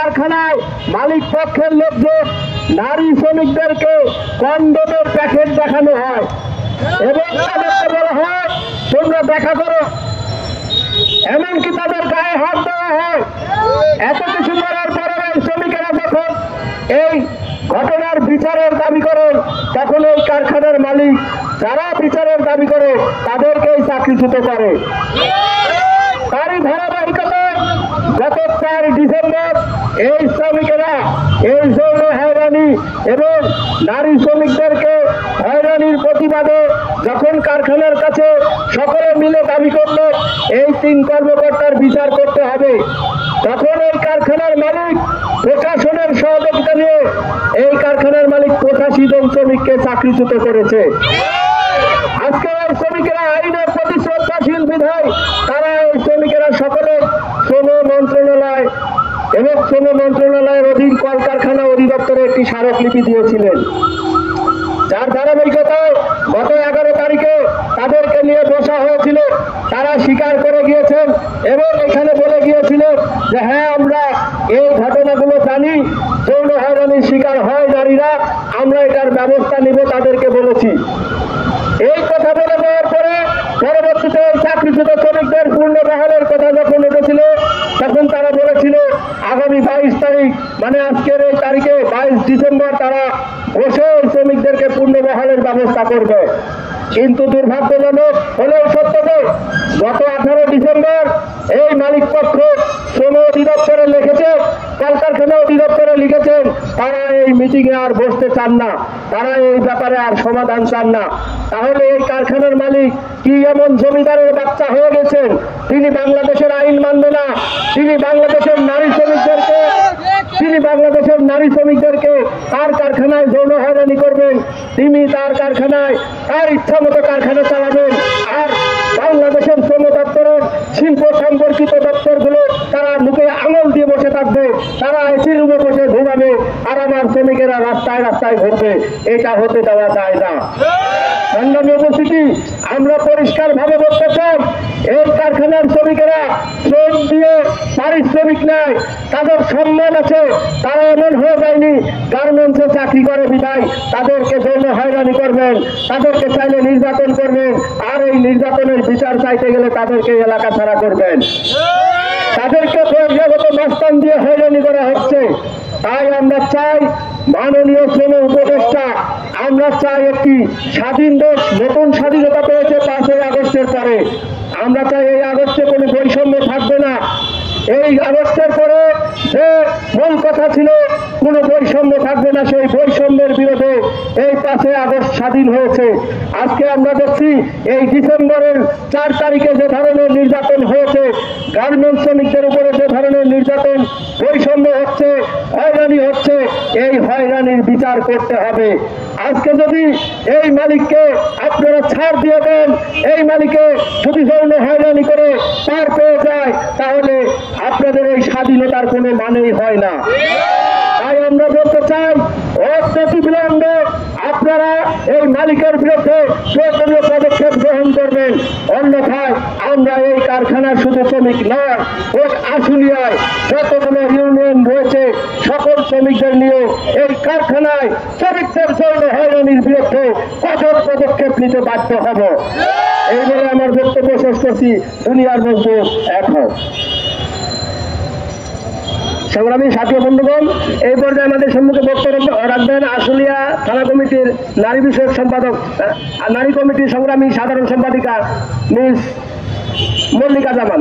কারখানায় মালিক পক্ষের লোকজন নারী শ্রমিকদেরকে কন্ডোমের প্যাকেট দেখানো হয় এবং তাদেরকে বলা হয় তোমরা দেখা করো, এমনকি তাদের গায়ে হাত দেওয়া হয়। এত কিছু করার পরে শ্রমিকেরা যখন এই ঘটনার বিচারের দাবি করেন তখন এই কারখানার মালিক যারা বিচারের দাবি করে তাদেরকেই চাকরিচ্যুত করে। তারই ধারাবাহিকতায় গত 4 ডিসেম্বর এই শ্রমিকেরা এই যৌন হয়রানি এবং নারী শ্রমিকদেরকে হয়রানির প্রতিবাদে যখন কারখানার কাছে সকলে মিলে দাবি করল এই 3 কর্মকর্তার বিচার করতে হবে, তখন এই কারখানার মালিক প্রশাসনের সহযোগিতা নিয়ে এই কারখানার মালিক 85 জন শ্রমিককে চাকরিচ্যুত করেছে। আজকে এই শ্রমিকেরা আইনের প্রতি শ্রদ্ধাশীল বিধায় তারা এই শ্রমিকেরা সকলে শ্রম মন্ত্রণালয় এবং শ্রম মন্ত্রণালয়ের অধীন কলকারখানা অধিদপ্তরে একটি স্মারকলিপি দিয়েছিলেন, যার ধারাবাহিকতায় গত 11 তারিখে তাদেরকে নিয়ে বসা হয়েছিল। তারা স্বীকার করে গিয়েছেন এবং এখানে বলে গিয়েছিলেন যে হ্যাঁ আমরা এই ঘটনাগুলো জানি, যৌন হয়রানির শিকার হয় নারীরা, আমরা এটার ব্যবস্থা নিব তাদেরকে বলেছি। এই কথা বলে দেওয়ার পরে পরবর্তীতে চাকরিচ্যুত শ্রমিকদের পূর্ণ বহালের কথা যখন উঠেছিল তখন তারা বলেছিল আগামী 22 তারিখ মানে আজকের এই তারিখে 22 ডিসেম্বর তারা বসে শ্রমিকদেরকে পূর্ণ বহালের ব্যবস্থা করবে। কিন্তু দুর্ভাগ্যজনক হলেও সত্য যে গত 18 ডিসেম্বর এই মালিক পক্ষ শ্রম অধিদপ্তরে লিখেছে, কলকারখানা অধিদপ্তরে লিখেছেন তারা এই মিটিংয়ে আর বসতে চান না, তারা এই ব্যাপারে আর সমাধান চান না। তাহলে এই কারখানার মালিক কি এমন জমিদারের বাচ্চা হয়ে গেছেন? তিনি বাংলাদেশের আইন মানবে না, তিনি বাংলাদেশের নারী শ্রমিকদেরকে তার কারখানায় যৌন হয়রানি করবেন, তিনি তার কারখানায় তার ইচ্ছা মতো কারখানা চালাবেন। আর বাংলাদেশের শ্রম দপ্তরের শিল্প সম্পর্কিত দপ্তরগুলো তারা মুখে আঙুল দিয়ে বসে থাকবে, তারা এসির রুমে বসে ঘুমাবে আর আমার শ্রমিকেরা রাস্তায় রাস্তায় ঘুরবে। এটা হতে দেওয়া যায় না। সংগ্রামী উপস্থিতি, আমরা পরিষ্কার ভাবে বলতে চাই এই কারখানার শ্রমিকেরা শ্রম দিয়ে পারিশ্রমিক নেয়, তাদের সম্মান আছে, তারা এমন হয়ে যায়নি গার্মেন্টসে চাকরি করে বিদায় তাদেরকে যৌন হয়রানি করবেন, তাদেরকে চাইলে নির্যাতন করবেন, আর এই নির্যাতনের বিচার চাইতে গেলে তাদেরকে এলাকা ছাড়া করবেন, তাদেরকে বহিরাগত মাস্তান দিয়ে হয়রানি করা হচ্ছে। তাই আমরা চাই মাননীয় শ্রম উপদেষ্টা, আমরা চাই একটি স্বাধীন দেশ, নতুন স্বাধীনতা পেয়েছে 5ই আগস্টের পরে, আমরা চাই এই আগস্টে কোনো বৈষম্য থাকবে না। এই আগস্টের পরে যে মূল কথা ছিল কোনো বৈষম্য থাকবে না, সেই বৈষম্যের বিরুদ্ধে এই 5ই আগস্ট স্বাধীন হয়েছে। আজকে আমরা দেখছি এই ডিসেম্বরের 4 তারিখে যে ধরনের নির্যাতন হয়েছে, গার্মেন্টস শ্রমিকদের উপরে যে ধরনের নির্যাতন বৈষম্য হচ্ছে, হয়রানি হচ্ছে, এই হয়রানির বিচার করতে হবে। আজকে যদি এই মালিককে আপনারা ছাড় দিয়ে দেন, এই মালিকে যদি যৌন হয়রানি করে পার পেয়ে যায়, তাহলে আপনাদের এই স্বাধীনতার কোনো মানেই হয় না। তাই আমরা বলতে চাই অনতিবিলম্বে আপনারা এই মালিকের বিরুদ্ধে প্রয়োজনীয় পদক্ষেপ গ্রহণ করবেন, অন্যথায় আমরা এই কারখানার শুধু শ্রমিক নয়, আশুলিয়ায় যতগুলো ইউনিয়ন রয়েছে সকল শ্রমিকদের নিয়ে এই কারখানায় শ্রমিকদের যৌন হয়রানির বিরুদ্ধে কঠোর পদক্ষেপ নিতে বাধ্য হব। এই বলে আমার বক্তব্য শেষ করছি। দুনিয়ার মধ্যে এখন সংগ্রামী সাথী বন্ধুগণ, এই পর্যায়ে আমাদের সম্মুখে বক্তব্য রাখবেন আশুলিয়া থানা কমিটির নারী বিষয়ক সম্পাদক, নারী কমিটির সংগ্রামী সাধারণ সম্পাদিকা মিস মল্লিকা জামান।